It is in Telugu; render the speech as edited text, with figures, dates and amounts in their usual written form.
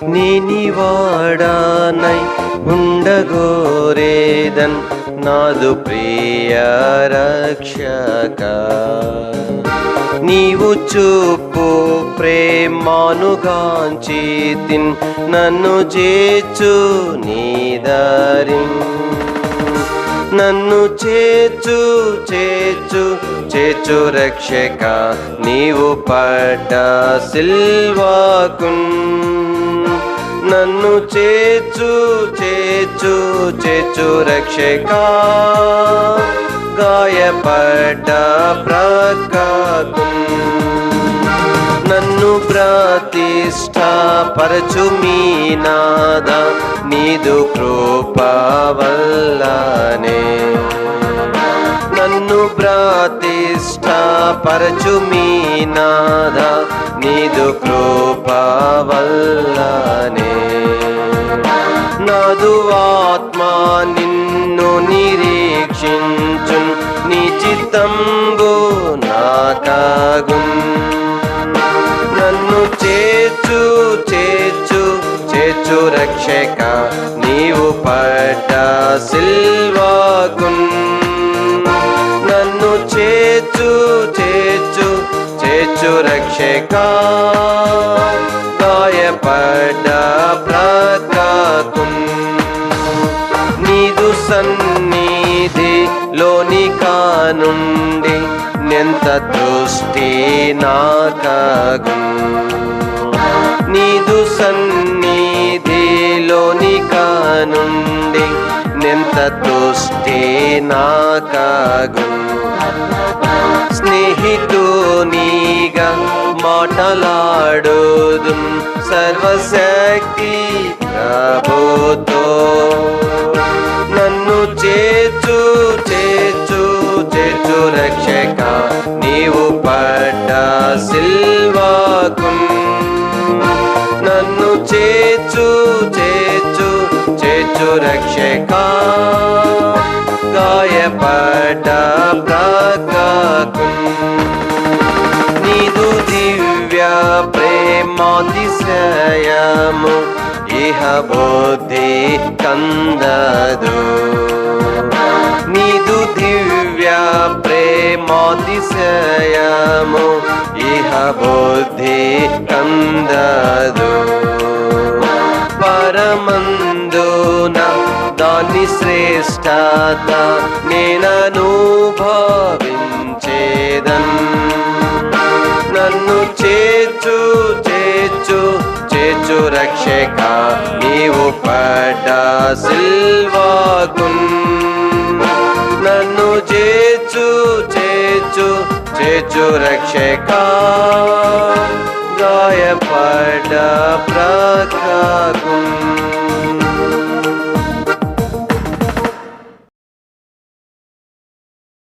నీనివాడానై ఉండగోరేదన్ నాదు ప్రియ రక్షక. నీవు చూపు ప్రేమానుగాంచితిన్ నన్ను చేర్చు నీ దారి. నన్ను చేర్చు చేర్చు చేర్చు రక్షక, నీవు పడ్డ సిల్వాకున్. నన్ను చేర్చు చేర్చు చేర్చు రక్షక, గాయపడ్డ ప్రక్కకున్. నన్ను ప్రతిష్ఠ పరచు మీ నాద, నీదు కృప వల్లనే. నన్ను ప్రతిష్ఠ పరచు మీ నాద, నీదు కృప వల్లనే. నాదు ఆత్మ నిన్ను నిరీక్షించున్, నీ చిత్తంబు నాకాగున్. నన్ను చేర్చు చేర్చు చేర్చు రక్షక, నీవు పడ్డ సిల్వాకున్. నన్ను చేర్చు చేర్చు చేర్చు రక్షక, గాయపడ్డ ప్రక్కకున్. నీదు సన్నిధి లోని కానుండి నెంత దృష్టి నాకాగున్. నీదు సన్నిధిలోని కానుండి నెంత దృష్టి నాకాగున్. స్నేహితునిగా మాటలాడుదున్ సర్వశక్తి ప్రభుతో. నన్ను చేర్చు చేర్చు చేర్చు రక్షక, నీవు పడ్డ సిల్వాకున్. నన్ను చేర్చు చేర్చు చేర్చు రక్షక, గాయపడ్డ ప్రక్కకున్. నీదు దివ్య ప్రేమాతిశయము ఇహ బుద్ధి కందదు. నీదు దివ్య ప్రేమాతిశయము ఇహ బుద్ధి కందదు. పరమందున దాని శ్రేష్టత నేననుభవించేదన్. నన్ను చేర్చు చేర్చు చేర్చు రక్షక, నీవు పడ్డ సిల్వాకున్. నన్ను చేర్చు చేర్చు చేర్చు రక్షక, గాయపడ్డ ప్రక్కకున్.